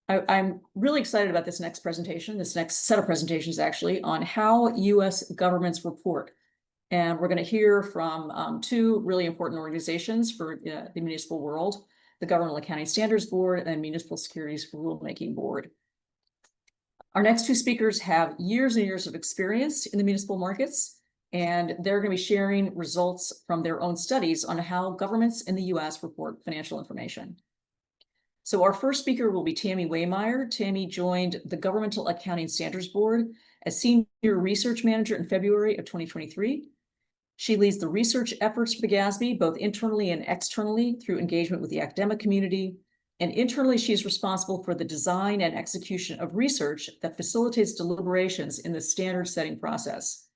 I'm really excited about this next presentation, this next set of presentations actually, on how US governments report. And we're going to hear from two really important organizations for the municipal world, the Governmental Accounting Standards Board and Municipal Securities Rulemaking Board. Our next two speakers have years and years of experience in the municipal markets, and they're going to be sharing results from their own studies on how governments in the US report financial information. So our first speaker will be Tammy Waymeyer. Tammy joined the Governmental Accounting Standards Board as Senior Research Manager in February of 2023. She leads the research efforts for the GASB, both internally and externally, through engagement with the academic community. And internally, she's responsible for the design and execution of research that facilitates deliberations in the standard setting process.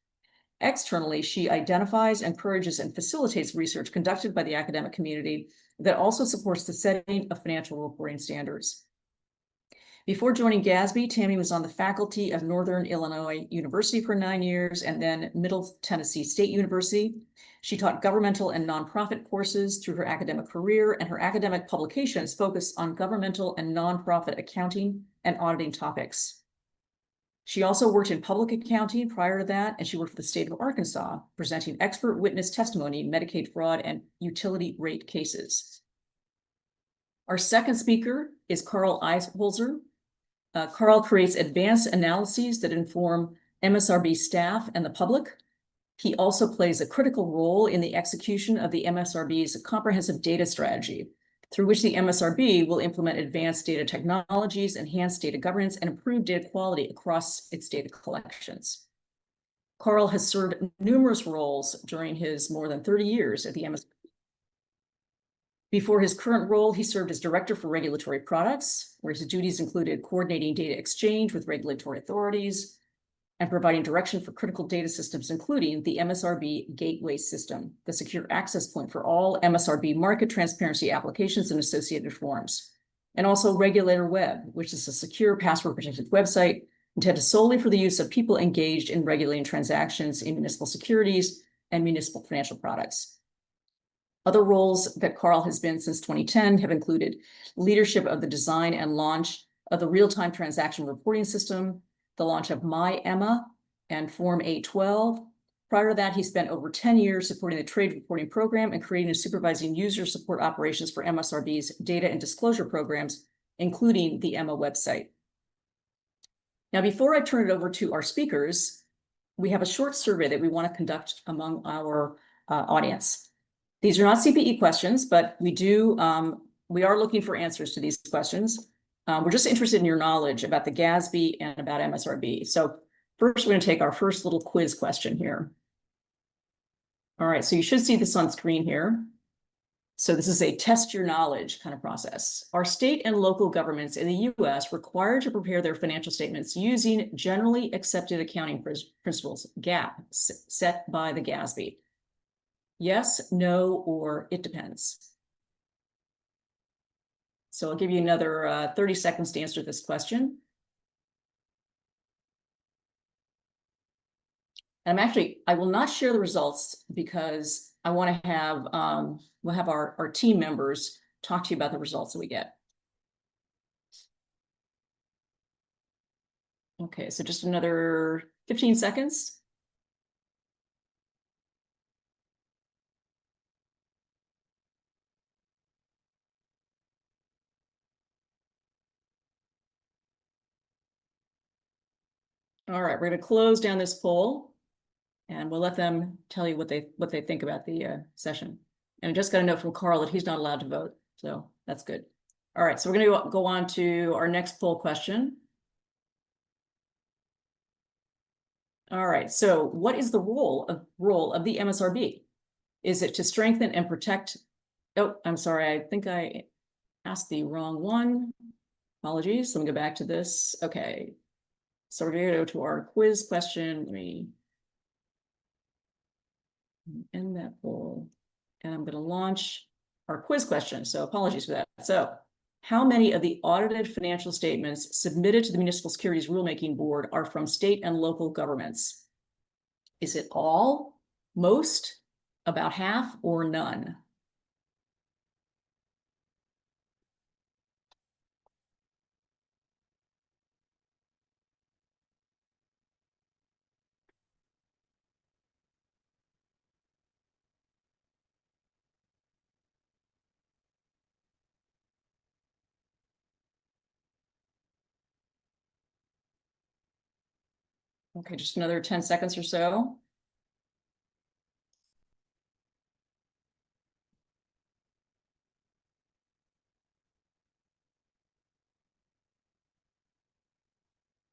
Externally, she identifies, encourages, and facilitates research conducted by the academic community that also supports the setting of financial reporting standards. Before joining GASB, Tammy was on the faculty of Northern Illinois University for 9 years and then Middle Tennessee State University. She taught governmental and nonprofit courses through her academic career, and her academic publications focus on governmental and nonprofit accounting and auditing topics. She also worked in public accounting prior to that, and she worked for the state of Arkansas, presenting expert witness testimony in Medicaid fraud and utility rate cases. Our second speaker is Carl Eisholzer. Carl creates advanced analyses that inform MSRB staff and the public. He also plays a critical role in the execution of the MSRB's comprehensive data strategy, through which the MSRB will implement advanced data technologies, enhance data governance, and improve data quality across its data collections. Carl has served numerous roles during his more than 30 years at the MSRB. Before his current role, he served as Director for Regulatory Products, where his duties included coordinating data exchange with regulatory authorities and providing direction for critical data systems, including the MSRB Gateway System, the secure access point for all MSRB market transparency applications and associated forms, and also Regulator Web, which is a secure password-protected website intended solely for the use of people engaged in regulating transactions in municipal securities and municipal financial products. Other roles that Carl has been since 2010 have included leadership of the design and launch of the real-time transaction reporting system, the launch of MyEMMA and Form 812. Prior to that, he spent over 10 years supporting the trade reporting program and creating and supervising user support operations for MSRB's data and disclosure programs, including the EMMA website. Now, before I turn it over to our speakers, we have a short survey that we want to conduct among our audience. These are not CPE questions, but we are looking for answers to these questions. We're just interested in your knowledge about the GASB and about MSRB. So first, we're going to take our first little quiz question here. All right, so you should see this on screen here. So this is a test your knowledge kind of process. Are state and local governments in the US required to prepare their financial statements using generally accepted accounting principles, GAAP, set by the GASB? Yes, no, or it depends. So I'll give you another 30 seconds to answer this question. And I will not share the results because I want to have, we'll have our team members talk to you about the results that we get. Okay, so just another 15 seconds. All right, we're going to close down this poll, and we'll let them tell you what they think about the session. And I just got a note from Carl that he's not allowed to vote, so that's good. All right, so we're going to go on to our next poll question. All right, so what is the role of the MSRB? Is it to strengthen and protect? Oh, I'm sorry, I think I asked the wrong one. Apologies. Let me go back to this. Okay. So we're going to go to our quiz question. Let me end that poll. And I'm going to launch our quiz question. So apologies for that. So how many of the audited financial statements submitted to the Municipal Securities Rulemaking Board are from state and local governments? Is it all, most, about half, or none? Okay, just another 10 seconds or so.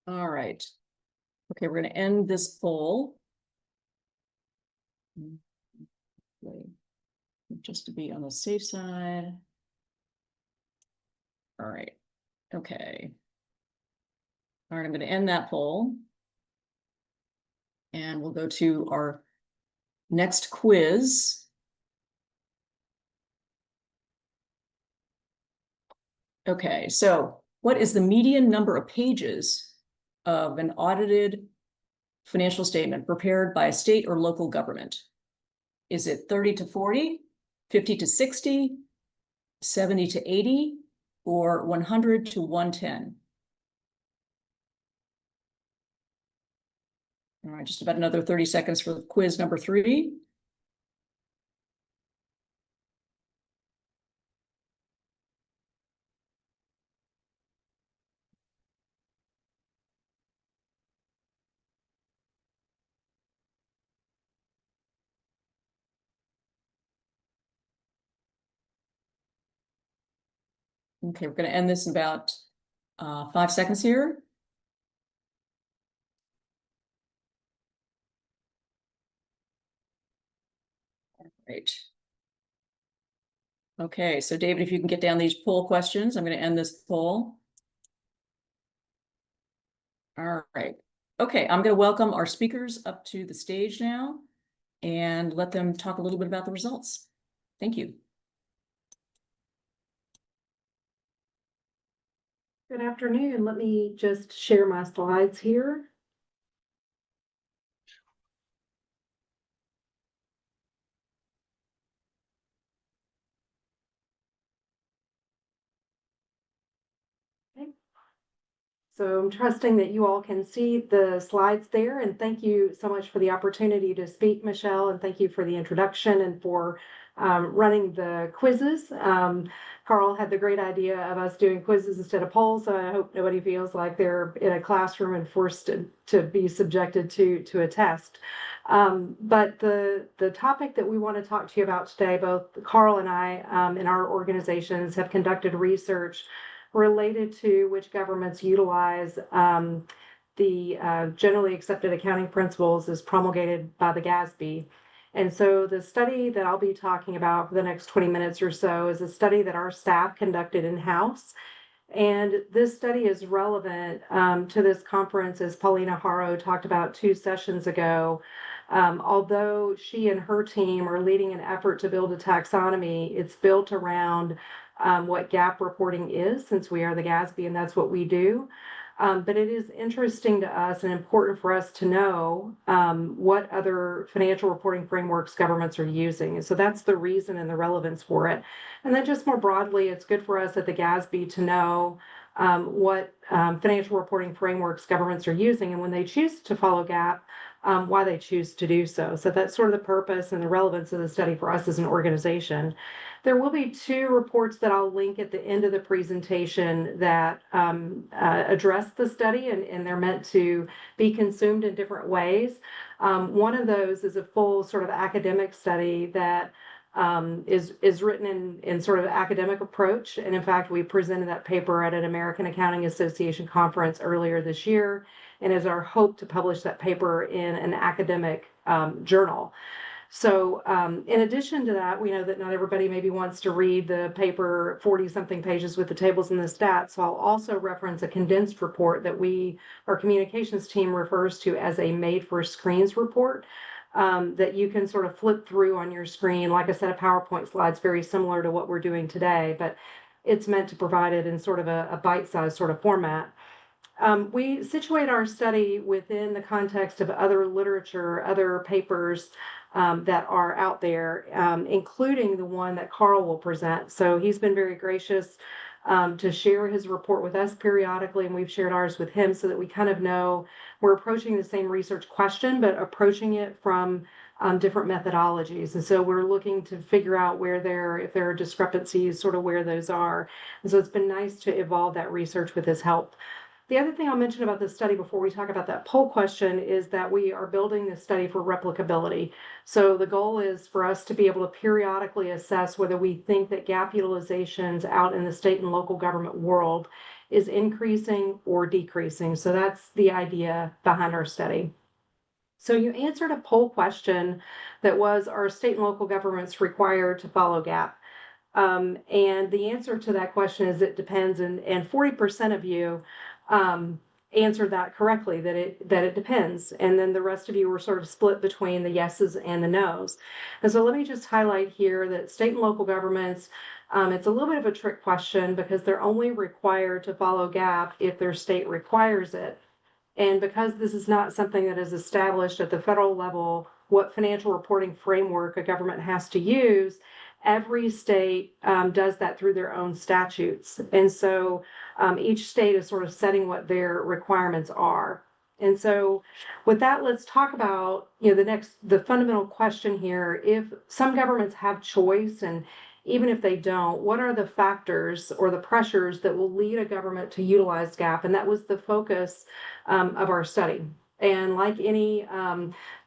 All right. Okay, we're going to end this poll. Just to be on the safe side. All right. Okay. All right, I'm going to end that poll. And we'll go to our next quiz. Okay, so what is the median number of pages of an audited financial statement prepared by a state or local government? Is it 30 to 40, 50 to 60, 70 to 80, or 100 to 110? All right, just about another 30 seconds for quiz number 3. Okay, we're going to end this in about 5 seconds here. Right. Okay, so David, if you can get down these poll questions, I'm going to end this poll. All right. Okay, I'm going to welcome our speakers up to the stage now and let them talk a little bit about the results. Thank you. Good afternoon. Let me just share my slides here. Okay. So I'm trusting that you all can see the slides there, and thank you so much for the opportunity to speak, Michelle, and thank you for the introduction and for running the quizzes. Carl had the great idea of us doing quizzes instead of polls, so I hope nobody feels like they're in a classroom and forced to be subjected to a test. But the topic that we want to talk to you about today, both Carl and I in our organizations have conducted research related to which governments utilize the generally accepted accounting principles as promulgated by the GASB. And so the study that I'll be talking about for the next 20 minutes or so is a study that our staff conducted in-house. And this study is relevant to this conference, as Paulina Haro talked about 2 sessions ago. Although she and her team are leading an effort to build a taxonomy, it's built around what GAAP reporting is, since we are the GASB and that's what we do. But it is interesting to us and important for us to know what other financial reporting frameworks governments are using. And so that's the reason and the relevance for it. And then just more broadly, it's good for us at the GASB to know what financial reporting frameworks governments are using, and when they choose to follow GAAP, why they choose to do so. So that's sort of the purpose and the relevance of the study for us as an organization. There will be 2 reports that I'll link at the end of the presentation that address the study, and they're meant to be consumed in different ways. One of those is a full sort of academic study that is written in sort of academic approach. And in fact, we presented that paper at an American Accounting Association conference earlier this year, and is our hope to publish that paper in an academic journal. So in addition to that, we know that not everybody maybe wants to read the paper 40-something pages with the tables and the stats. So I'll also reference a condensed report that our communications team refers to as a made for screens report that you can sort of flip through on your screen, like a set of PowerPoint slides, very similar to what we're doing today, but it's meant to provide it in sort of a bite-sized sort of format. We situate our study within the context of other literature, other papers that are out there, including the one that Carl will present. So he's been very gracious to share his report with us periodically, and we've shared ours with him so that we kind of know we're approaching the same research question, but approaching it from different methodologies. And so we're looking to figure out if there are discrepancies, sort of where those are. And so it's been nice to evolve that research with his help. The other thing I'll mention about this study before we talk about that poll question is that we are building this study for replicability. So the goal is for us to be able to periodically assess whether we think that gap utilizations out in the state and local government world is increasing or decreasing. So that's the idea behind our study. So you answered a poll question that was, are state and local governments required to follow gap? And the answer to that question is it depends, and 40% of you answered that correctly, that it depends. And then the rest of you were sort of split between the yeses and the nos. And so let me just highlight here that state and local governments, it's a little bit of a trick question because they're only required to follow gap if their state requires it. And because this is not something that is established at the federal level, what financial reporting framework a government has to use, every state does that through their own statutes. And so each state is sort of setting what their requirements are. And so with that, let's talk about, the fundamental question here. If some governments have choice, and even if they don't, what are the factors or the pressures that will lead a government to utilize gap? And that was the focus of our study. And like any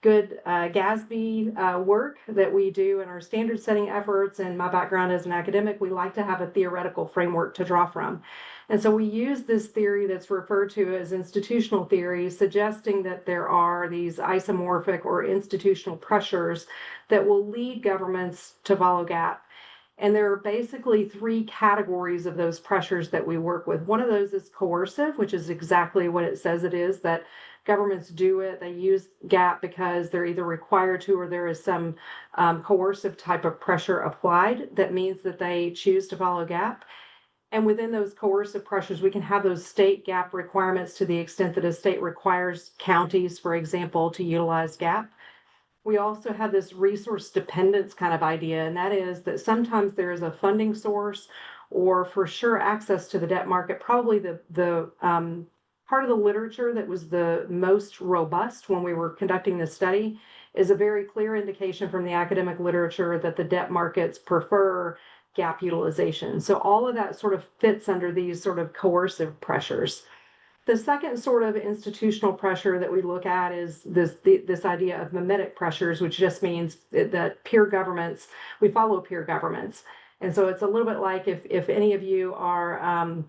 good GASB work that we do in our standard setting efforts, and my background as an academic, we like to have a theoretical framework to draw from. And so we use this theory that's referred to as institutional theory, suggesting that there are these isomorphic or institutional pressures that will lead governments to follow gap. And there are basically three categories of those pressures that we work with. One of those is coercive, which is exactly what it says it is, that governments do it. They use gap because they're either required to, or there is some coercive type of pressure applied that means that they choose to follow gap. And within those coercive pressures, we can have those state gap requirements to the extent that a state requires counties, for example, to utilize gap. We also have this resource dependence kind of idea, and that is that sometimes there is a funding source or for sure access to the debt market. Probably the part of the literature that was the most robust when we were conducting this study is a very clear indication from the academic literature that the debt markets prefer gap utilization. So all of that sort of fits under these sort of coercive pressures. The second sort of institutional pressure that we look at is this idea of mimetic pressures, which just means that peer governments, we follow peer governments. And so it's a little bit like if any of you are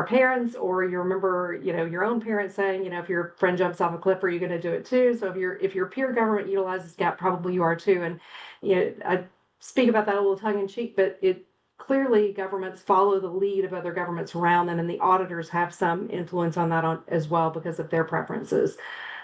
parents, or you remember, your own parents saying, if your friend jumps off a cliff, are you going to do it too? So if your peer government utilizes gap, probably you are too. And I speak about that a little tongue in cheek, but clearly governments follow the lead of other governments around them, and the auditors have some influence on that as well because of their preferences.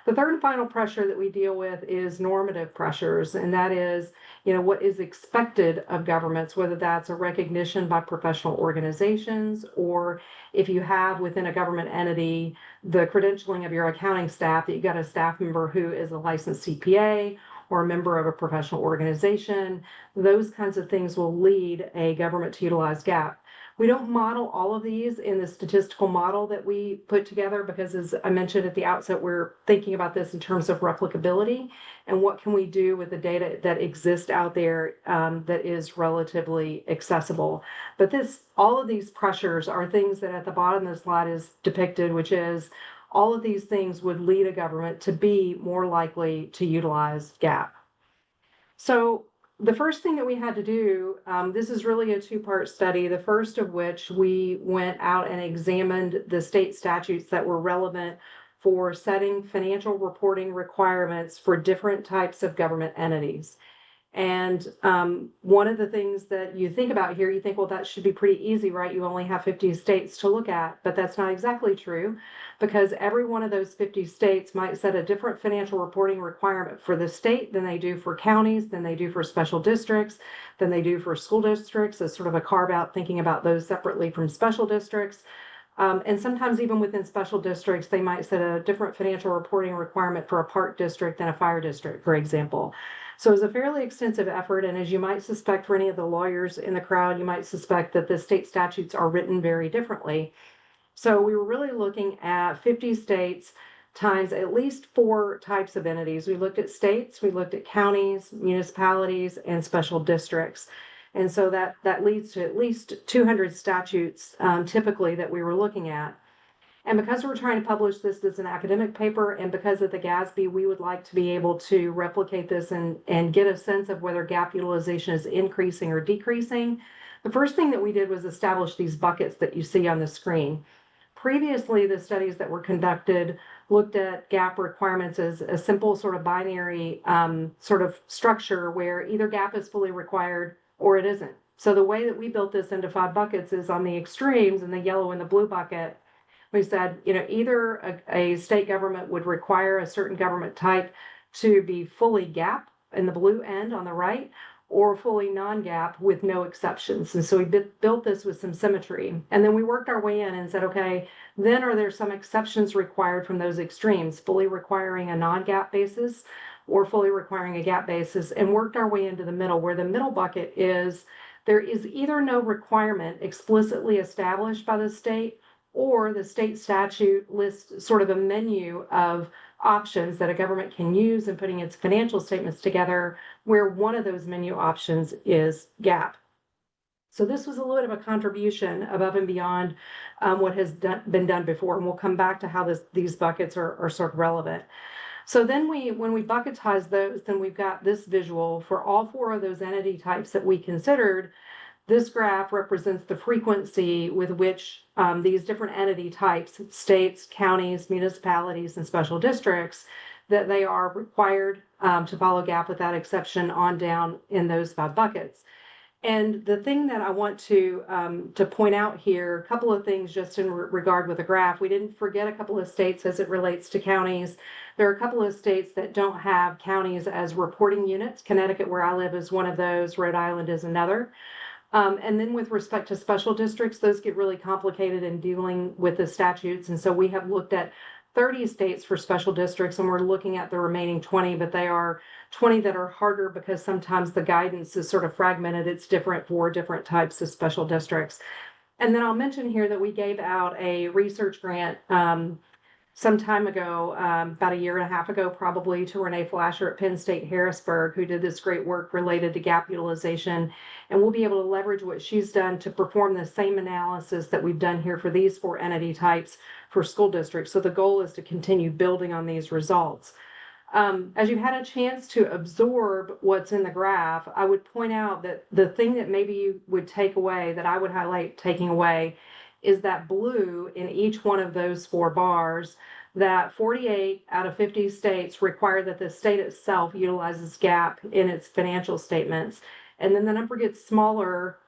The third and final pressure that we deal with is normative pressures, and that is, what is expected of governments, whether that's a recognition by professional organizations, or if you have within a government entity the credentialing of your accounting staff, that you got a staff member who is a licensed CPA or a member of a professional organization. Those kinds of things will lead a government to utilize gap. We don't model all of these in the statistical model that we put together because, as I mentioned at the outset, we're thinking about this in terms of replicability and what can we do with the data that exists out there that is relatively accessible. But all of these pressures are things that at the bottom of the slide is depicted, which is all of these things would lead a government to be more likely to utilize gap. So the first thing that we had to do, this is really a two-part study, the first of which we went out and examined the state statutes that were relevant for setting financial reporting requirements for different types of government entities. And one of the things that you think about here, you think, well, that should be pretty easy, right? You only have 50 states to look at, but that's not exactly true, because every one of those 50 states might set a different financial reporting requirement for the state than they do for counties, than they do for special districts, than they do for school districts, as sort of a carve out, thinking about those separately from special districts. And sometimes even within special districts, they might set a different financial reporting requirement for a park district than a fire district, for example. So it's a fairly extensive effort, and as you might suspect for any of the lawyers in the crowd, you might suspect that the state statutes are written very differently. So we were really looking at 50 states times at least 4 types of entities. We looked at states, we looked at counties, municipalities, and special districts. And so that leads to at least 200 statutes typically that we were looking at. And because we're trying to publish this as an academic paper, and because of the GASB, we would like to be able to replicate this and get a sense of whether gap utilization is increasing or decreasing. The first thing that we did was establish these buckets that you see on the screen. Previously, the studies that were conducted looked at gap requirements as a simple sort of binary sort of structure where either gap is fully required or it isn't. So the way that we built this into 5 buckets is on the extremes, in the yellow and the blue bucket. We said, either a state government would require a certain government type to be fully gap in the blue end on the right, or fully non-gap with no exceptions. And so we built this with some symmetry. And then we worked our way in and said, okay, then are there some exceptions required from those extremes, fully requiring a non-gap basis or fully requiring a gap basis, and worked our way into the middle, where the middle bucket is there is either no requirement explicitly established by the state, or the state statute lists sort of a menu of options that a government can use in putting its financial statements together, where one of those menu options is gap. So this was a little bit of a contribution above and beyond what has been done before, and we'll come back to how these buckets are sort of relevant. So then when we bucketize those, then we've got this visual for all 4 of those entity types that we considered. This graph represents the frequency with which these different entity types, states, counties, municipalities, and special districts, that they are required to follow gap without exception on down in those 5 buckets. And the thing that I want to point out here, a couple of things just in regard with the graph. We didn't forget a couple of states as it relates to counties. There are a couple of states that don't have counties as reporting units. Connecticut, where I live, is one of those. Rhode Island is another. And then with respect to special districts, those get really complicated in dealing with the statutes. And so we have looked at 30 states for special districts, and we're looking at the remaining 20, but they are 20 that are harder because sometimes the guidance is sort of fragmented. It's different for different types of special districts. And then I'll mention here that we gave out a research grant some time ago, about a year and a half ago, probably, to Renee Flasher at Penn State Harrisburg, who did this great work related to gap utilization. And we'll be able to leverage what she's done to perform the same analysis that we've done here for these 4 entity types for school districts. So the goal is to continue building on these results. As you've had a chance to absorb what's in the graph, I would point out that the thing that maybe you would take away, that I would highlight taking away, is that blue in each one of those 4 bars, that 48 out of 50 states require that the state itself utilizes gap in its financial statements. And then the number gets smaller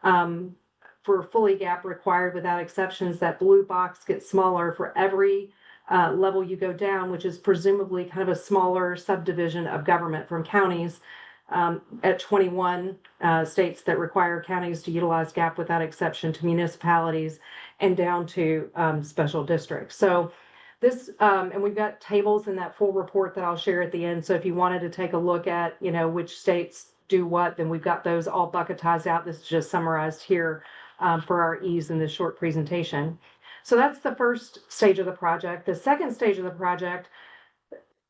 for fully gap required without exceptions. That blue box gets smaller for every level you go down, which is presumably kind of a smaller subdivision of government from counties, at 21 states that require counties to utilize gap without exception, to municipalities, and down to special districts. So this, and we've got tables in that full report that I'll share at the end. So if you wanted to take a look at, which states do what, then we've got those all bucketized out. This is just summarized here for our ease in this short presentation. So that's the first stage of the project. The second stage of the project,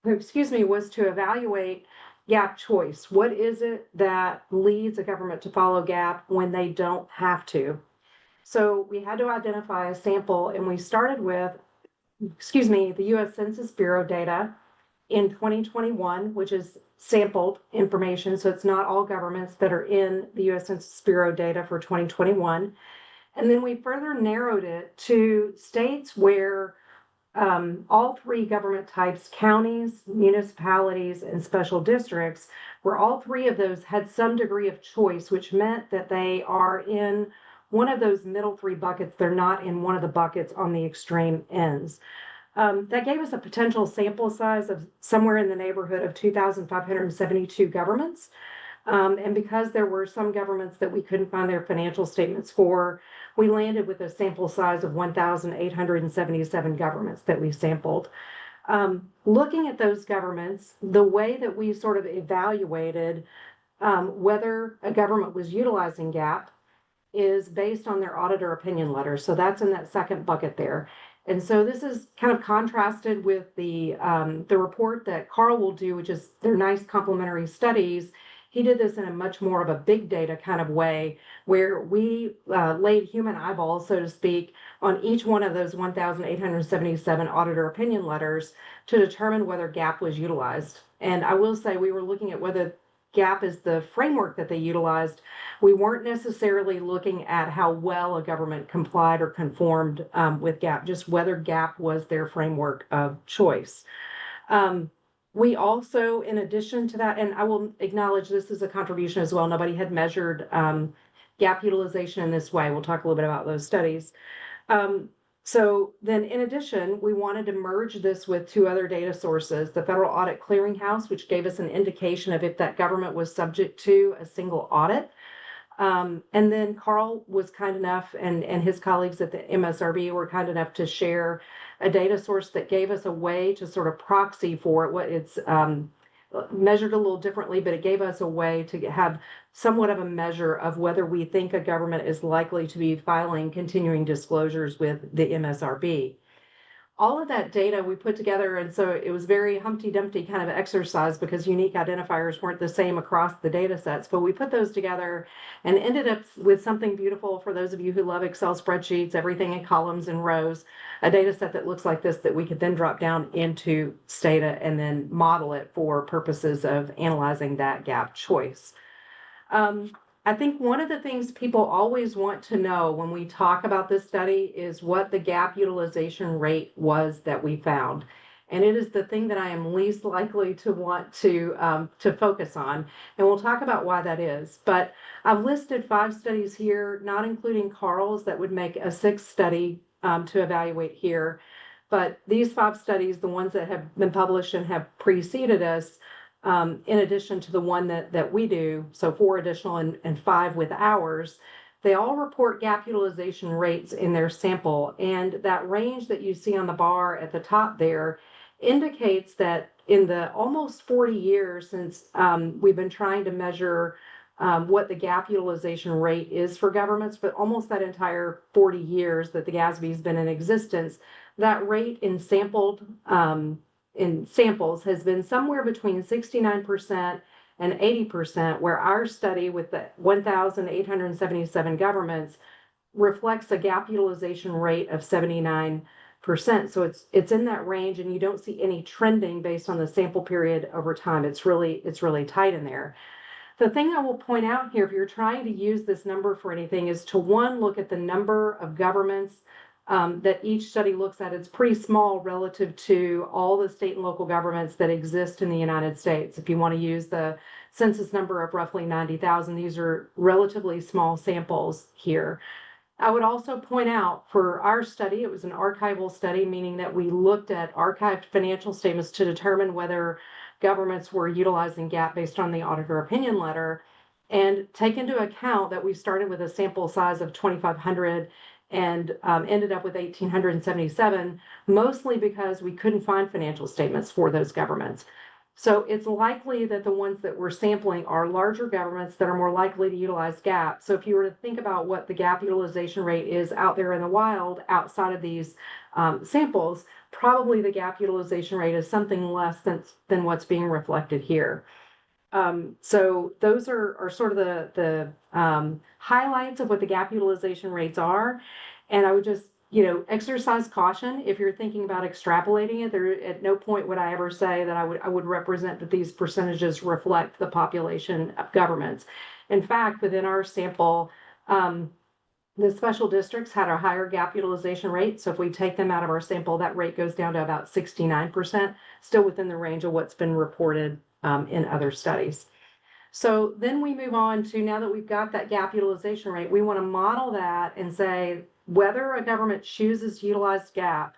was to evaluate gap choice. What is it that leads a government to follow gap when they don't have to? So we had to identify a sample, and we started with, the U.S. Census Bureau data in 2021, which is sampled information. So it's not all governments that are in the U.S. Census Bureau data for 2021. And then we further narrowed it to states where all 3 government types, counties, municipalities, and special districts, where all 3 of those had some degree of choice, which meant that they are in one of those middle 3 buckets. They're not in one of the buckets on the extreme ends. That gave us a potential sample size of somewhere in the neighborhood of 2,572 governments. And because there were some governments that we couldn't find their financial statements for, we landed with a sample size of 1,877 governments that we sampled. Looking at those governments, the way that we sort of evaluated whether a government was utilizing gap is based on their auditor opinion letter. So that's in that second bucket there. And so this is kind of contrasted with the report that Carl will do, which is their nice complementary studies. He did this in a much more of a big data kind of way, where we laid human eyeballs, so to speak, on each one of those 1,877 auditor opinion letters to determine whether GAAP was utilized. And I will say we were looking at whether GAAP is the framework that they utilized. We weren't necessarily looking at how well a government complied or conformed with GAAP, just whether GAAP was their framework of choice. We also, in addition to that, and I will acknowledge this is a contribution as well, nobody had measured GAAP utilization in this way. We'll talk a little bit about those studies. So then in addition, we wanted to merge this with two other data sources, the Federal Audit Clearinghouse, which gave us an indication of if that government was subject to a single audit. And then Carl was kind enough, and his colleagues at the MSRB were kind enough to share a data source that gave us a way to sort of proxy for it. What it's measured a little differently, but it gave us a way to have somewhat of a measure of whether we think a government is likely to be filing continuing disclosures with the MSRB. All of that data we put together, and so it was very Humpty Dumpty kind of exercise because unique identifiers weren't the same across the data sets, but we put those together and ended up with something beautiful for those of you who love Excel spreadsheets, everything in columns and rows, a data set that looks like this that we could then drop down into Stata and then model it for purposes of analyzing that GAAP choice. I think one of the things people always want to know when we talk about this study is what the GAAP utilization rate was that we found. And it is the thing that I am least likely to want to focus on. And we'll talk about why that is. But I've listed 5 studies here, not including Carl's, that would make a 6th study to evaluate here. But these 5 studies, the ones that have been published and have preceded us, in addition to the one that we do, so 4 additional and 5 with ours, they all report GAAP utilization rates in their sample. And that range that you see on the bar at the top there indicates that in the almost 40 years since we've been trying to measure what the GAAP utilization rate is for governments, but almost that entire 40 years that the GASB has been in existence, that rate in samples has been somewhere between 69% and 80%, where our study with the 1,877 governments reflects a GAAP utilization rate of 79%. So it's in that range, and you don't see any trending based on the sample period over time. It's really tight in there. The thing I will point out here, if you're trying to use this number for anything, is to look at the number of governments that each study looks at. It's pretty small relative to all the state and local governments that exist in the United States. If you want to use the census number of roughly 90,000, these are relatively small samples here. I would also point out for our study, it was an archival study, meaning that we looked at archived financial statements to determine whether governments were utilizing GAAP based on the auditor opinion letter, and take into account that we started with a sample size of 2,500 and ended up with 1,877, mostly because we couldn't find financial statements for those governments. So it's likely that the ones that we're sampling are larger governments that are more likely to utilize GAAP. So if you were to think about what the GAAP utilization rate is out there in the wild outside of these samples, probably the GAAP utilization rate is something less than what's being reflected here. So those are sort of the highlights of what the GAAP utilization rates are. And I would just, exercise caution if you're thinking about extrapolating it. There, at no point would I ever say that I would represent that these percentages reflect the population of governments. In fact, within our sample, the special districts had a higher GAAP utilization rate. So if we take them out of our sample, that rate goes down to about 69%, still within the range of what's been reported in other studies. So then we move on to, now that we've got that GAAP utilization rate, we want to model that and say whether a government chooses to utilize GAAP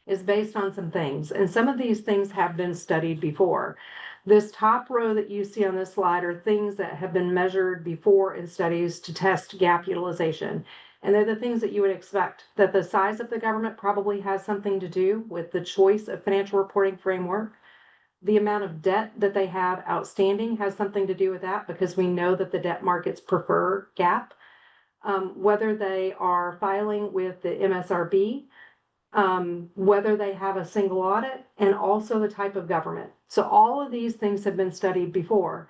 is based on some things. And some of these things have been studied before. This top row that you see on this slide are things that have been measured before in studies to test GAAP utilization. And they're the things that you would expect, that the size of the government probably has something to do with the choice of financial reporting framework. The amount of debt that they have outstanding has something to do with that, because we know that the debt markets prefer GAAP. Whether they are filing with the MSRB, whether they have a single audit, and also the type of government. So all of these things have been studied before.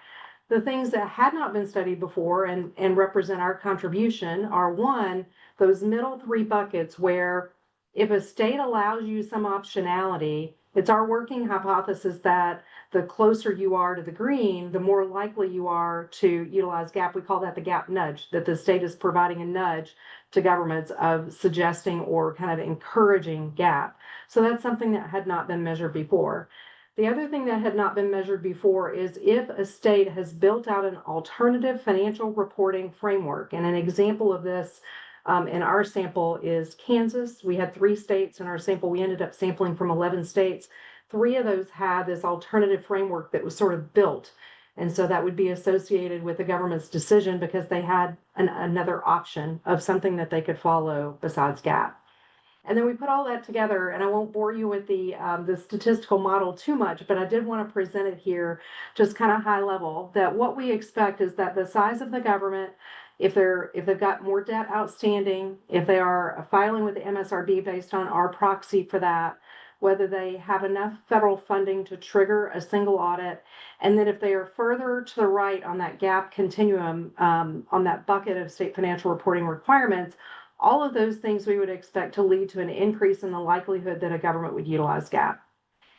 The things that had not been studied before and represent our contribution are, one, those middle three buckets where if a state allows you some optionality, it's our working hypothesis that the closer you are to the green, the more likely you are to utilize GAP. We call that the GAP nudge, that the state is providing a nudge to governments of suggesting or kind of encouraging GAP. So that's something that had not been measured before. The other thing that had not been measured before is if a state has built out an alternative financial reporting framework. And an example of this in our sample is Kansas. We had 3 states in our sample. We ended up sampling from 11 states. 3 of those had this alternative framework that was sort of built. And so that would be associated with the government's decision because they had another option of something that they could follow besides GAP. And then we put all that together, and I won't bore you with the statistical model too much, but I did want to present it here just kind of high level, that what we expect is that the size of the government, if they've got more debt outstanding, if they are filing with the MSRB based on our proxy for that, whether they have enough federal funding to trigger a single audit, and then if they are further to the right on that GAP continuum, on that bucket of state financial reporting requirements, all of those things we would expect to lead to an increase in the likelihood that a government would utilize GAP.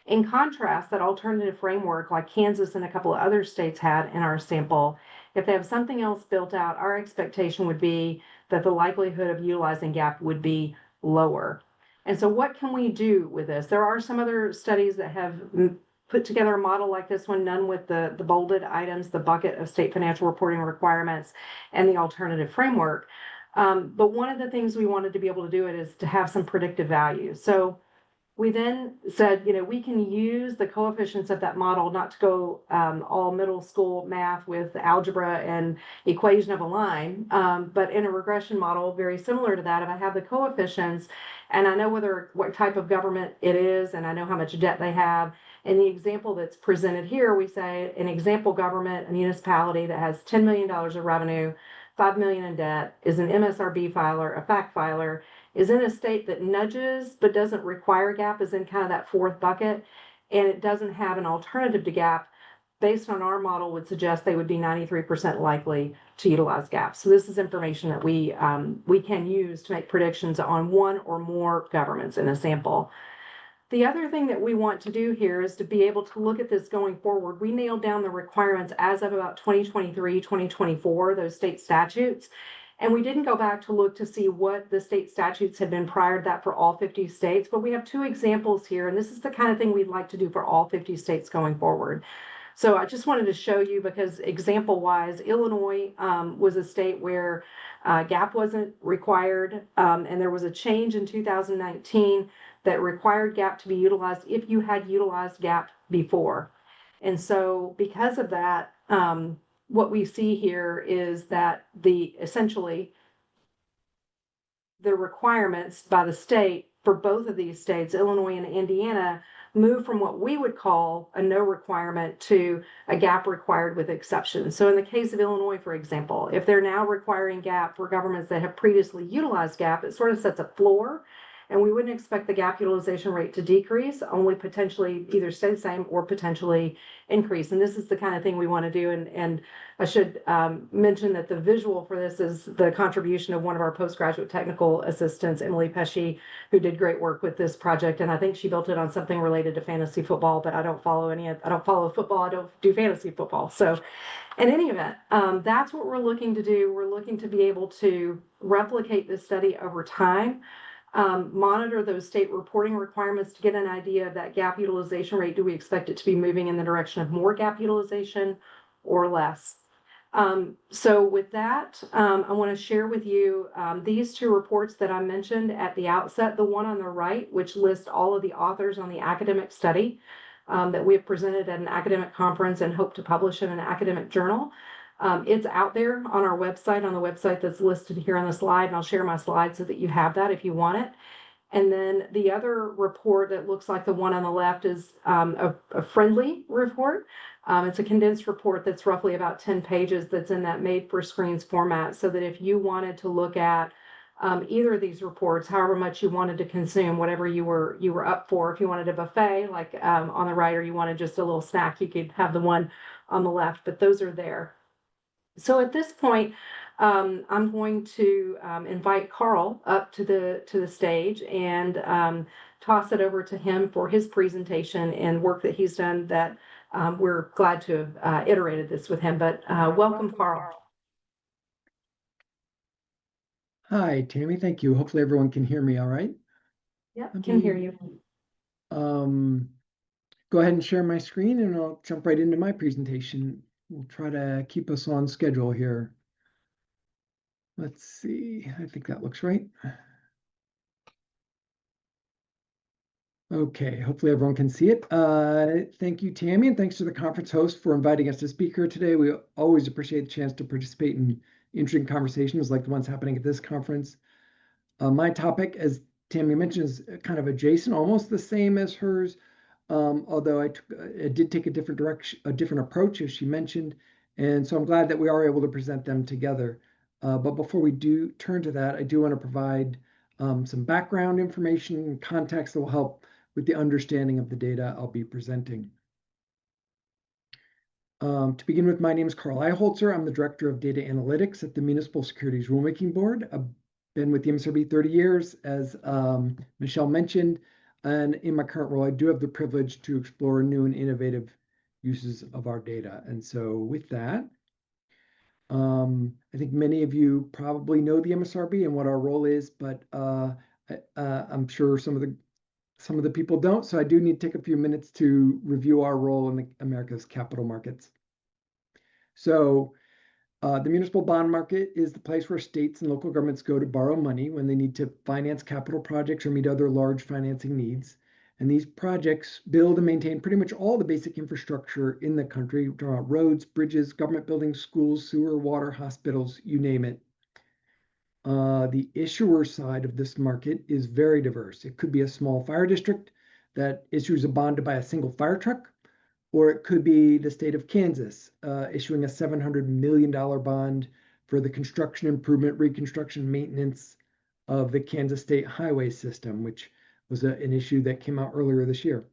In contrast, that alternative framework like Kansas and a couple of other states had in our sample, if they have something else built out, our expectation would be that the likelihood of utilizing GAP would be lower. And so what can we do with this? There are some other studies that have put together a model like this one, none with the bolded items, the bucket of state financial reporting requirements and the alternative framework. But one of the things we wanted to be able to do it is to have some predictive value. So we then said, we can use the coefficients of that model, not to go all middle school math with algebra and equation of a line, but in a regression model very similar to that, if I have the coefficients and I know what type of government it is and I know how much debt they have. In the example that's presented here, we say an example government, a municipality that has $10 million of revenue, 5 million in debt, is an MSRB filer, a fact filer, is in a state that nudges but doesn't require GAP, is in kind of that 4th bucket, and it doesn't have an alternative to GAP, based on our model would suggest they would be 93% likely to utilize GAP. So this is information that we can use to make predictions on one or more governments in a sample. The other thing that we want to do here is to be able to look at this going forward. We nailed down the requirements as of about 2023, 2024, those state statutes. And we didn't go back to look to see what the state statutes had been prior to that for all 50 states, but we have 2 examples here, and this is the kind of thing we'd like to do for all 50 states going forward. So I just wanted to show you because example-wise, Illinois was a state where GAP wasn't required, and there was a change in 2019 that required GAP to be utilized if you had utilized GAP before. And so because of that, what we see here is that essentially the requirements by the state for both of these states, Illinois and Indiana, move from what we would call a no requirement to a GAP required with exceptions. So in the case of Illinois, for example, if they're now requiring GAP for governments that have previously utilized GAP, it sort of sets a floor. And we wouldn't expect the GAP utilization rate to decrease, only potentially either stay the same or potentially increase. And this is the kind of thing we want to do. And I should mention that the visual for this is the contribution of one of our postgraduate technical assistants, Emily Pesci, who did great work with this project. And I think she built it on something related to fantasy football, but I don't follow football. I don't do fantasy football. So in any event, that's what we're looking to do. We're looking to be able to replicate this study over time. Monitor those state reporting requirements to get an idea of that GAP utilization rate. Do we expect it to be moving in the direction of more GAP utilization or less? So with that, I want to share with you these 2 reports that I mentioned at the outset. The one on the right, which lists all of the authors on the academic study that we have presented at an academic conference and hope to publish in an academic journal. It's out there on our website, on the website that's listed here on the slide, and I'll share my slide so that you have that if you want it. And then the other report that looks like the one on the left is a friendly report. It's a condensed report that's roughly about 10 pages that's in that made for screens format, so that if you wanted to look at either of these reports, however much you wanted to consume, whatever you were up for. If you wanted a buffet, like on the right, or you wanted just a little snack, you could have the one on the left, but those are there. So at this point, I'm going to invite Carl up to the stage and toss it over to him for his presentation and work that he's done that we're glad to have iterated this with him. But welcome, Carl. Hi, Tammy. Thank you. Hopefully everyone can hear me all right. Yep, can hear you. Go ahead and share my screen and I'll jump right into my presentation. We'll try to keep us on schedule here. Let's see. I think that looks right. Okay, hopefully everyone can see it. Thank you, Tammy, and thanks to the conference host for inviting us to speak here today. We always appreciate the chance to participate in interesting conversations like the ones happening at this conference. My topic, as Tammy mentioned, is kind of adjacent, almost the same as hers, although I did take a different direction, a different approach, as she mentioned, and so I'm glad that we are able to present them together. But before we do turn to that, I do want to provide some background information and context that will help with the understanding of the data I'll be presenting. To begin with, my name is Carl Eiholzer. I'm the Director of Data Analytics at the Municipal Securities Rulemaking Board. I've been with the MSRB 30 years, as Michelle mentioned, and in my current role, I do have the privilege to explore new and innovative uses of our data. And so with that, I think many of you probably know the MSRB and what our role is, but I'm sure some of the people don't. So I do need to take a few minutes to review our role in the America's capital markets. So the municipal bond market is the place where states and local governments go to borrow money when they need to finance capital projects or meet other large financing needs. And these projects build and maintain pretty much all the basic infrastructure in the country, roads, bridges, government buildings, schools, sewer, water, hospitals, you name it. The issuer side of this market is very diverse. It could be a small fire district that issues a bond to buy a single fire truck, or it could be the state of Kansas issuing a $700 million bond for the construction, improvement, reconstruction, maintenance of the Kansas State highway system, which was an issue that came out earlier this year.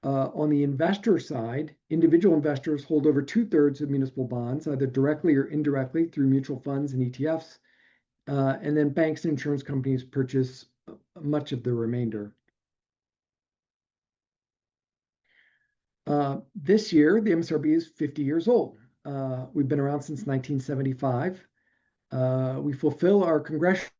On the investor side, individual investors hold over 2/3 of municipal bonds, either directly or indirectly through mutual funds and ETFs. And then banks and insurance companies purchase much of the remainder. This year, the MSRB is 50 years old. We've been around since 1975. We fulfill our congressional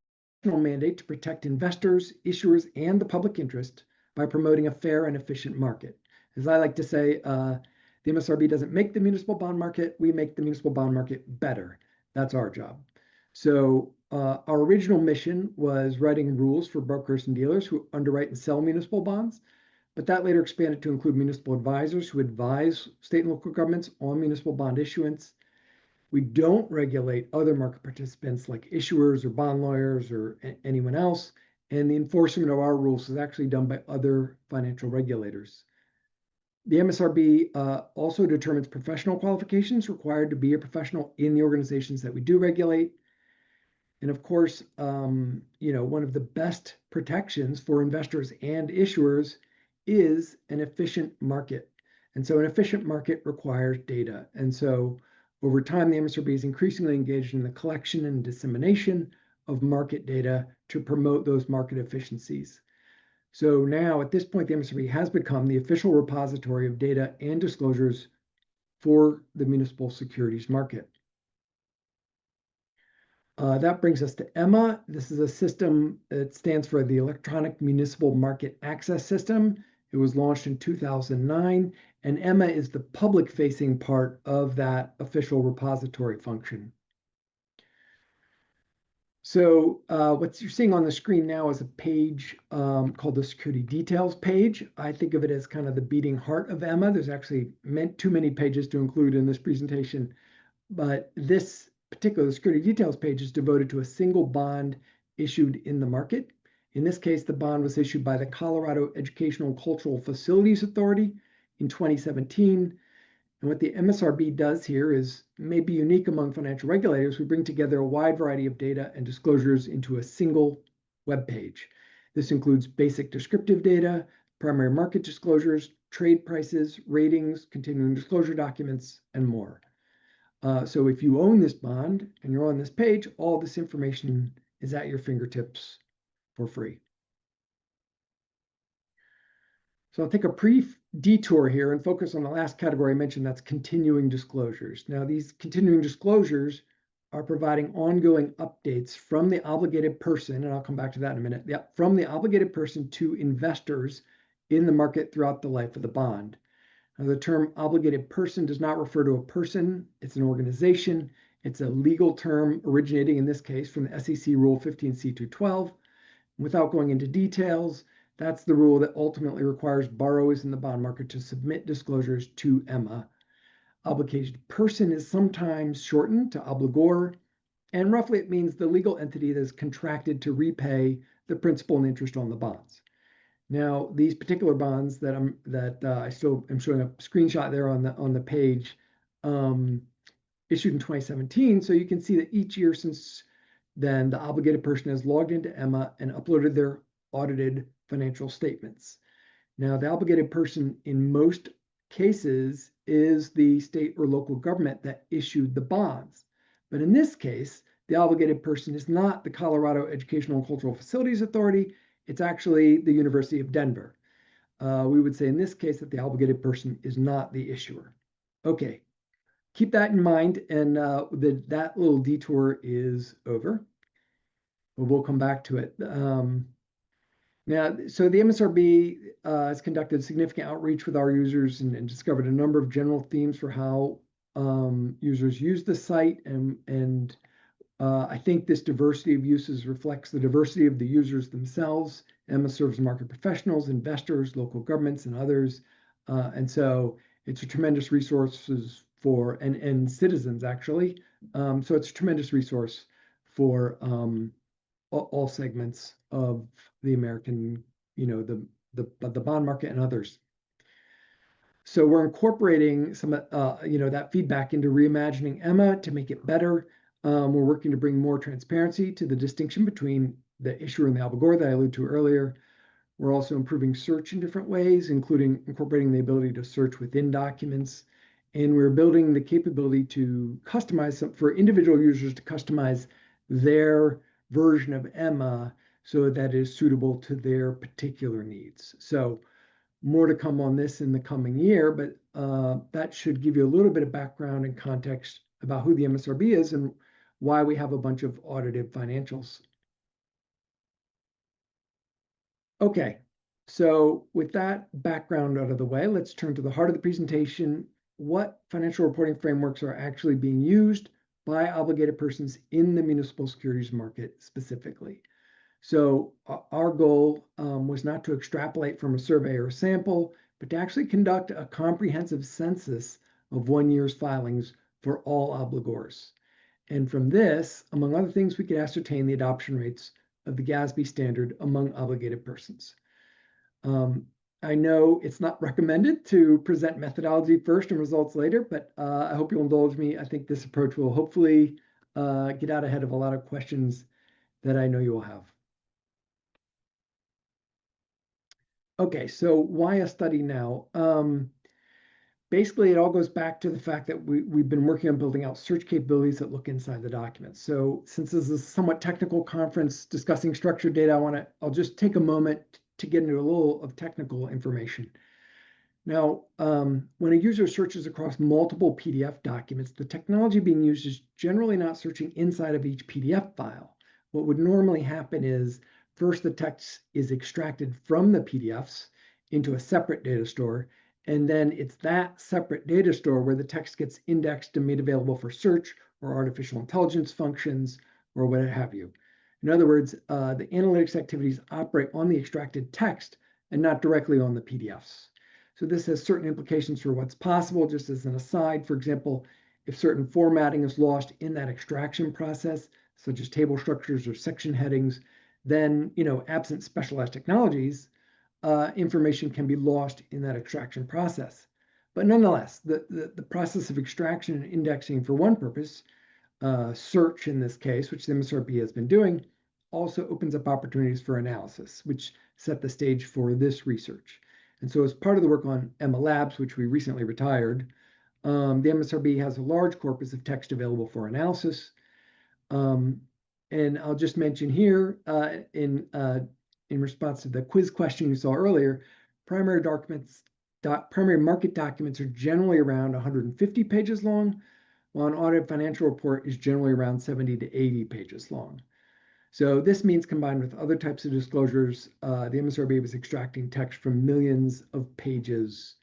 mandate to protect investors, issuers, and the public interest by promoting a fair and efficient market. As I like to say, the MSRB doesn't make the municipal bond market, we make the municipal bond market better. That's our job. So our original mission was writing rules for brokers and dealers who underwrite and sell municipal bonds, but that later expanded to include municipal advisors who advise state and local governments on municipal bond issuance. We don't regulate other market participants like issuers or bond lawyers or anyone else, and the enforcement of our rules is actually done by other financial regulators. The MSRB also determines professional qualifications required to be a professional in the organizations that we do regulate. And of course, one of the best protections for investors and issuers is an efficient market. And so an efficient market requires data. And so over time, the MSRB is increasingly engaged in the collection and dissemination of market data to promote those market efficiencies. So now at this point, the MSRB has become the official repository of data and disclosures for the municipal securities market. That brings us to EMMA. This is a system that stands for the Electronic Municipal Market Access System. It was launched in 2009, and EMMA is the public-facing part of that official repository function. So what you're seeing on the screen now is a page called the Security Details page. I think of it as kind of the beating heart of EMMA. There's actually too many pages to include in this presentation, but this particular security details page is devoted to a single bond issued in the market. In this case, the bond was issued by the Colorado Educational and Cultural Facilities Authority in 2017. And what the MSRB does here is maybe unique among financial regulators. We bring together a wide variety of data and disclosures into a single web page. This includes basic descriptive data, primary market disclosures, trade prices, ratings, continuing disclosure documents, and more. So if you own this bond and you're on this page, all this information is at your fingertips for free. So I'll take a brief detour here and focus on the last category I mentioned, that's continuing disclosures. Now, these continuing disclosures are providing ongoing updates from the obligated person, and I'll come back to that in a minute, from the obligated person to investors in the market throughout the life of the bond. Now, the term obligated person does not refer to a person, it's an organization. It's a legal term originating in this case from the SEC Rule 15c2-12. Without going into details, that's the rule that ultimately requires borrowers in the bond market to submit disclosures to EMMA. Obligated person is sometimes shortened to obligor, and roughly it means the legal entity that is contracted to repay the principal and interest on the bonds. Now, these particular bonds that I still am showing a screenshot there on the page, issued in 2017. So you can see that each year since then, the obligated person has logged into EMMA and uploaded their audited financial statements. Now, the obligated person in most cases is the state or local government that issued the bonds. But in this case, the obligated person is not the Colorado Educational and Cultural Facilities Authority. It's actually the University of Denver. We would say in this case that the obligated person is not the issuer. Okay, keep that in mind, and that little detour is over. We'll come back to it. Now, so the MSRB has conducted significant outreach with our users and discovered a number of general themes for how users use the site. And I think this diversity of uses reflects the diversity of the users themselves. EMMA serves market professionals, investors, local governments, and others. And so it's a tremendous resource for, and citizens actually. So it's a tremendous resource for all segments of the American, the bond market and others. So we're incorporating some, that feedback into reimagining EMMA to make it better. We're working to bring more transparency to the distinction between the issuer and the obligor that I alluded to earlier. We're also improving search in different ways, including incorporating the ability to search within documents. And we're building the capability to customize for individual users to customize their version of EMMA so that it is suitable to their particular needs. So more to come on this in the coming year, but that should give you a little bit of background and context about who the MSRB is and why we have a bunch of audited financials. Okay, so with that background out of the way, let's turn to the heart of the presentation. What financial reporting frameworks are actually being used by obligated persons in the municipal securities market specifically? So our goal was not to extrapolate from a survey or a sample, but to actually conduct a comprehensive census of 1 year's filings for all obligors. And from this, among other things, we could ascertain the adoption rates of the GASB standard among obligated persons. I know it's not recommended to present methodology first and results later, but I hope you'll indulge me. I think this approach will hopefully get out ahead of a lot of questions that I know you will have. Okay, so why a study now? Basically, it all goes back to the fact that we've been working on building out search capabilities that look inside the documents. So since this is a somewhat technical conference discussing structured data, I'll just take a moment to get into a little of technical information. Now, when a user searches across multiple PDF documents, the technology being used is generally not searching inside of each PDF file. What would normally happen is first the text is extracted from the PDFs into a separate data store, and then it's that separate data store where the text gets indexed and made available for search or artificial intelligence functions or what have you. In other words, the analytics activities operate on the extracted text and not directly on the PDFs. So this has certain implications for what's possible. Just as an aside, for example, if certain formatting is lost in that extraction process, such as table structures or section headings, then, absent specialized technologies, information can be lost in that extraction process. But nonetheless, the process of extraction and indexing for one purpose, search in this case, which the MSRB has been doing, also opens up opportunities for analysis, which set the stage for this research. And so as part of the work on Emma Labs, which we recently retired, the MSRB has a large corpus of text available for analysis. And I'll just mention here, in response to the quiz question you saw earlier, primary market documents are generally around 150 pages long, while an audited financial report is generally around 70 to 80 pages long. So this means, combined with other types of disclosures, the MSRB was extracting text from millions of pages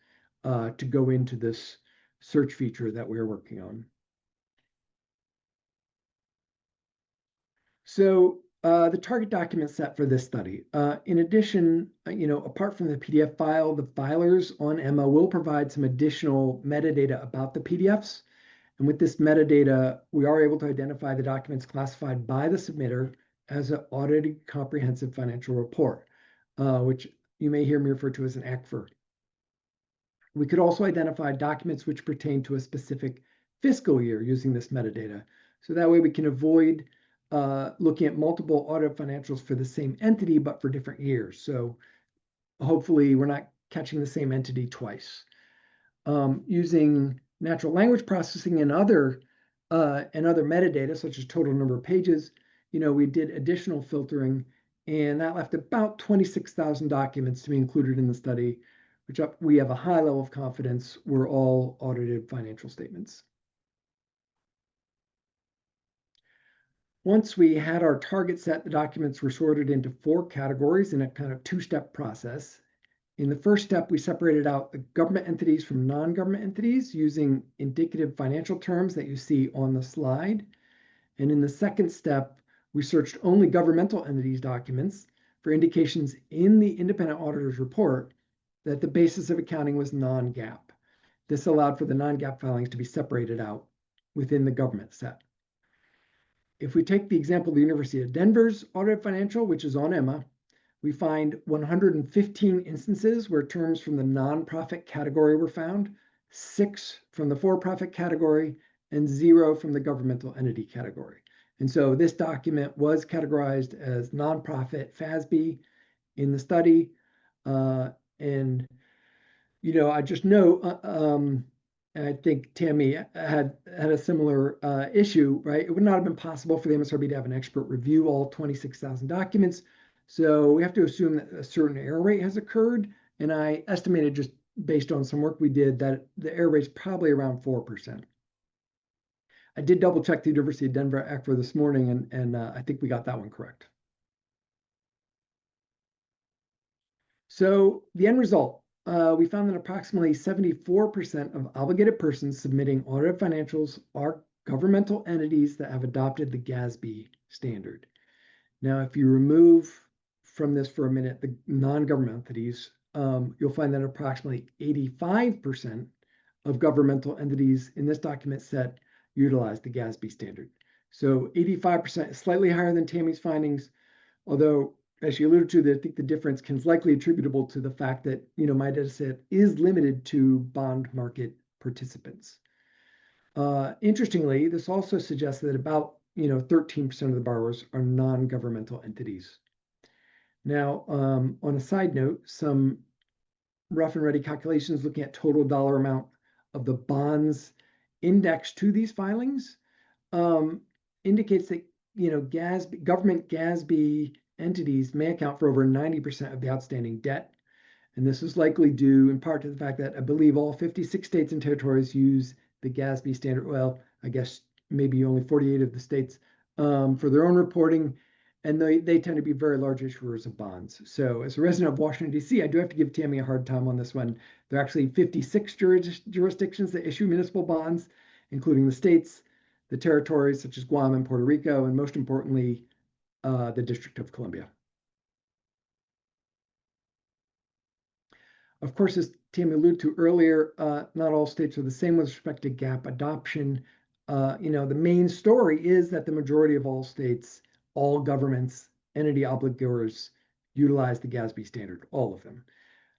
to go into this search feature that we're working on. So the target document set for this study. In addition, apart from the PDF file, the filers on Emma will provide some additional metadata about the PDFs. And with this metadata, we are able to identify the documents classified by the submitter as an audited comprehensive financial report, which you may hear me refer to as an ACFR. We could also identify documents which pertain to a specific fiscal year using this metadata. So that way we can avoid looking at multiple audit financials for the same entity, but for different years. So hopefully we're not catching the same entity twice. Using natural language processing and other metadata, such as total number of pages, we did additional filtering, and that left about 26,000 documents to be included in the study, which we have a high level of confidence were all audited financial statements. Once we had our target set, the documents were sorted into 4 categories in a kind of 2-step process. In the first step, we separated out the government entities from non-government entities using indicative financial terms that you see on the slide. And in the second step, we searched only governmental entities documents for indications in the independent auditor's report that the basis of accounting was non-GAAP. This allowed for the non-GAAP filings to be separated out within the government set. If we take the example of the University of Denver's audited financial, which is on Emma, we find 115 instances where terms from the nonprofit category were found, 6 from the for-profit category, and 0 from the governmental entity category. And so this document was categorized as nonprofit FASB in the study. I just know, I think Tammy had a similar issue, right? It would not have been possible for the MSRB to have an expert review all 26,000 documents. So we have to assume that a certain error rate has occurred. And I estimated, just based on some work we did, that the error rate is probably around 4%. I did double check the University of Denver ACFR this morning, and I think we got that one correct. So the end result, we found that approximately 74% of obligated persons submitting audited financials are governmental entities that have adopted the GASB standard. Now, if you remove from this for a minute the non-government entities, you'll find that approximately 85% of governmental entities in this document set utilize the GASB standard. So 85% is slightly higher than Tammy's findings, although, as she alluded to, I think the difference is likely attributable to the fact that my data set is limited to bond market participants. Interestingly, this also suggests that about 13% of the borrowers are non-governmental entities. Now, on a side note, some rough and ready calculations looking at total dollar amount of the bonds indexed to these filings indicates that government GASB entities may account for over 90% of the outstanding debt. And this is likely due in part to the fact that I believe all 56 states and territories use the GASB standard. Well, I guess maybe only 48 of the states for their own reporting. And they tend to be very large issuers of bonds. So as a resident of Washington, D.C., I do have to give Tammy a hard time on this one. There are actually 56 jurisdictions that issue municipal bonds, including the states, the territories such as Guam and Puerto Rico, and most importantly, the District of Columbia. Of course, as Tammy alluded to earlier, not all states are the same with respect to GAAP adoption. The main story is that the majority of all states, all governments, entity obligors utilize the GASB standard, all of them.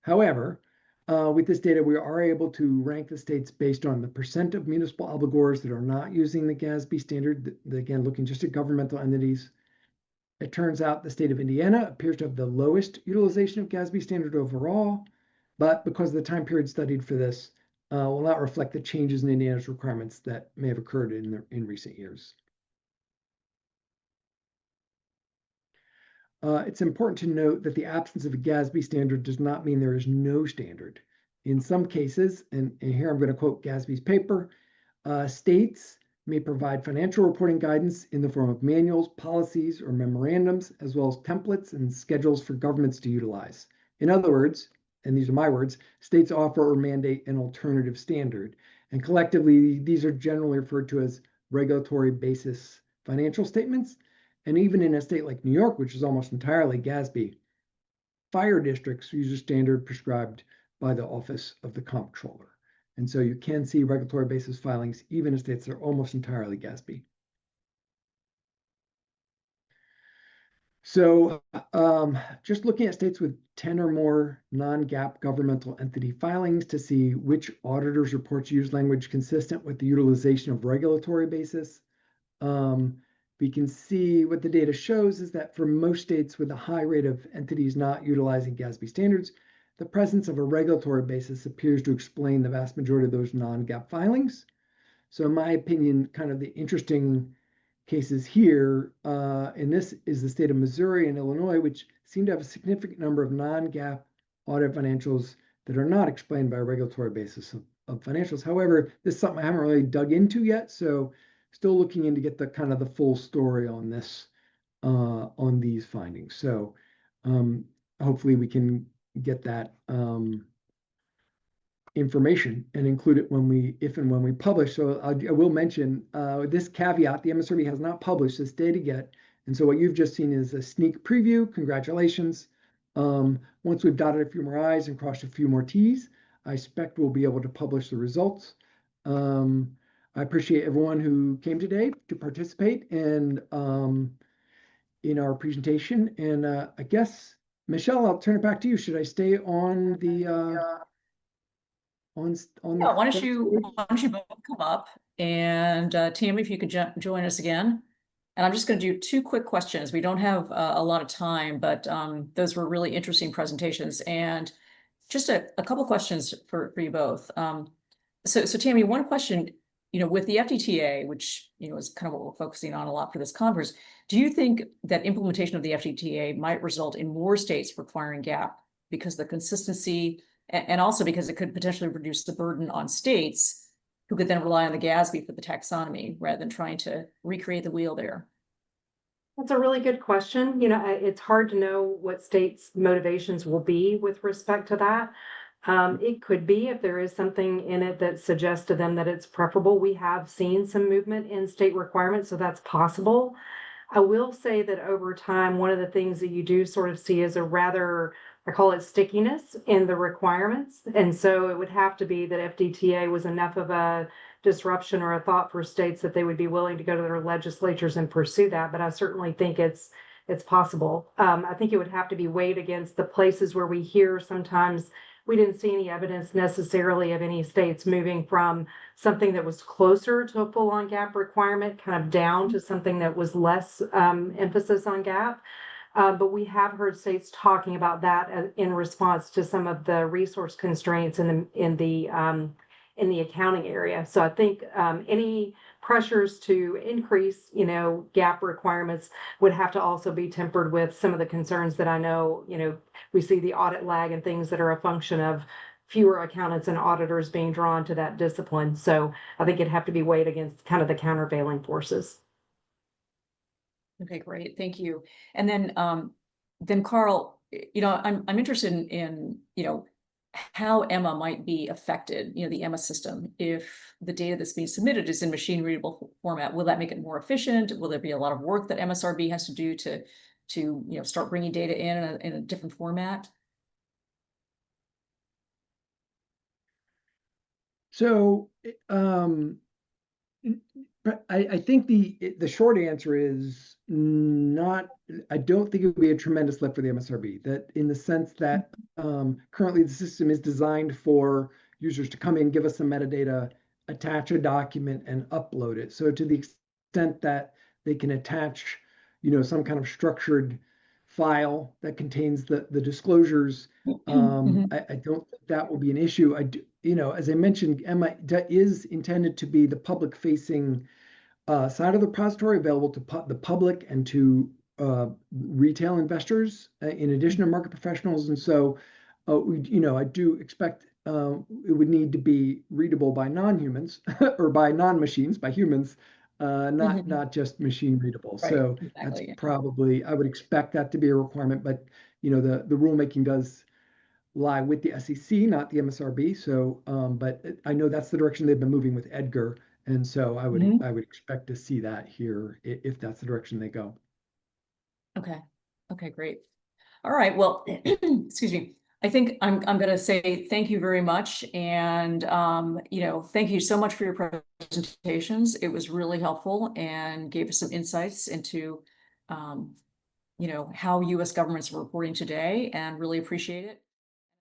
However, with this data, we are able to rank the states based on the percent of municipal obligors that are not using the GASB standard. Again, looking just at governmental entities. It turns out the state of Indiana appears to have the lowest utilization of GASB standard overall, but because of the time period studied for this, will not reflect the changes in Indiana's requirements that may have occurred in recent years. It's important to note that the absence of a GASB standard does not mean there is no standard. In some cases, and here I'm going to quote GASB's paper, states may provide financial reporting guidance in the form of manuals, policies, or memorandums, as well as templates and schedules for governments to utilize. In other words, and these are my words, states offer or mandate an alternative standard. And collectively, these are generally referred to as regulatory basis financial statements. And even in a state like New York, which is almost entirely GASB, fire districts use a standard prescribed by the Office of the Comptroller. And so you can see regulatory basis filings even in states that are almost entirely GASB. So just looking at states with 10 or more non-GAAP governmental entity filings to see which auditors' reports use language consistent with the utilization of regulatory basis. We can see what the data shows is that for most states with a high rate of entities not utilizing GASB standards, the presence of a regulatory basis appears to explain the vast majority of those non-GAAP filings. So in my opinion, kind of the interesting cases here, and this is the state of Missouri and Illinois, which seem to have a significant number of non-GAAP audit financials that are not explained by a regulatory basis of financials. However, this is something I haven't really dug into yet, so still looking in to get the kind of the full story on this, on these findings. So hopefully we can get that information and include it when we, if and when we publish. So I will mention this caveat: the MSRB has not published this data yet, and so what you've just seen is a sneak preview. Congratulations! Once we've dotted a few more I's and crossed a few more T's, I expect we'll be able to publish the results. I appreciate everyone who came today to participate and in our presentation. And I guess, Michelle, I'll turn it back to you. Should I stay on the on Yeah, why don't you both come up, and Tammy, if you could join us again. And I'm just going to do two quick questions. We don't have a lot of time, but those were really interesting presentations. And just a couple questions for you both. So Tammy, one question, with the FDTA, which, is kind of what we're focusing on a lot for this conference, do you think that implementation of the FDTA might result in more states requiring GAAP because the consistency, and also because it could potentially reduce the burden on states who could then rely on the GASB for the taxonomy rather than trying to recreate the wheel there? That's a really good question. It's hard to know what states' motivations will be with respect to that. It could be, if there is something in it that suggests to them that it's preferable. We have seen some movement in state requirements, so that's possible. I will say that over time, one of the things that you do sort of see is a rather, I call it stickiness in the requirements. And so it would have to be that FDTA was enough of a disruption or a thought for states that they would be willing to go to their legislatures and pursue that. But I certainly think it's possible. I think it would have to be weighed against the places where we hear sometimes we didn't see any evidence necessarily of any states moving from something that was closer to a full-on GAAP requirement kind of down to something that was less emphasis on GAAP. But we have heard states talking about that in response to some of the resource constraints in the accounting area. So I think any pressures to increase, GAAP requirements would have to also be tempered with some of the concerns that I know, we see the audit lag and things that are a function of fewer accountants and auditors being drawn to that discipline. So I think it'd have to be weighed against kind of the countervailing forces. Okay, great. Thank you. And then Carl, I'm interested in how Emma might be affected, the Emma system, if the data that's being submitted is in machine readable format. Will that make it more efficient? Will there be a lot of work that MSRB has to do to start bringing data in a different format? So But I think the short answer is not, I don't think it would be a tremendous lift for the MSRB, that in the sense that currently the system is designed for users to come in, give us some metadata, attach a document and upload it. So to the extent that they can attach, some kind of structured file that contains the disclosures, Mhm. I don't think that will be an issue. I do, as I mentioned, Emma is intended to be the public facing side of the repository, available to the public and to retail investors, in addition to market professionals. And so, I do expect it would need to be readable by non-humans or by non-machines, by humans, not Mhm. just machine readable. Right, So that's exactly. Yeah. probably, I would expect that to be a requirement, but the rulemaking does lie with the SEC, not the MSRB. So, but I know that's the direction they've been moving with Edgar. And so Mhm. I would expect to see that here if that's the direction they go. Okay. Okay, great. All right. Well, excuse me. I think I'm going to say thank you very much. And, thank you so much for your presentations. It was really helpful and gave us some insights into, how US governments are reporting today, and really appreciate it.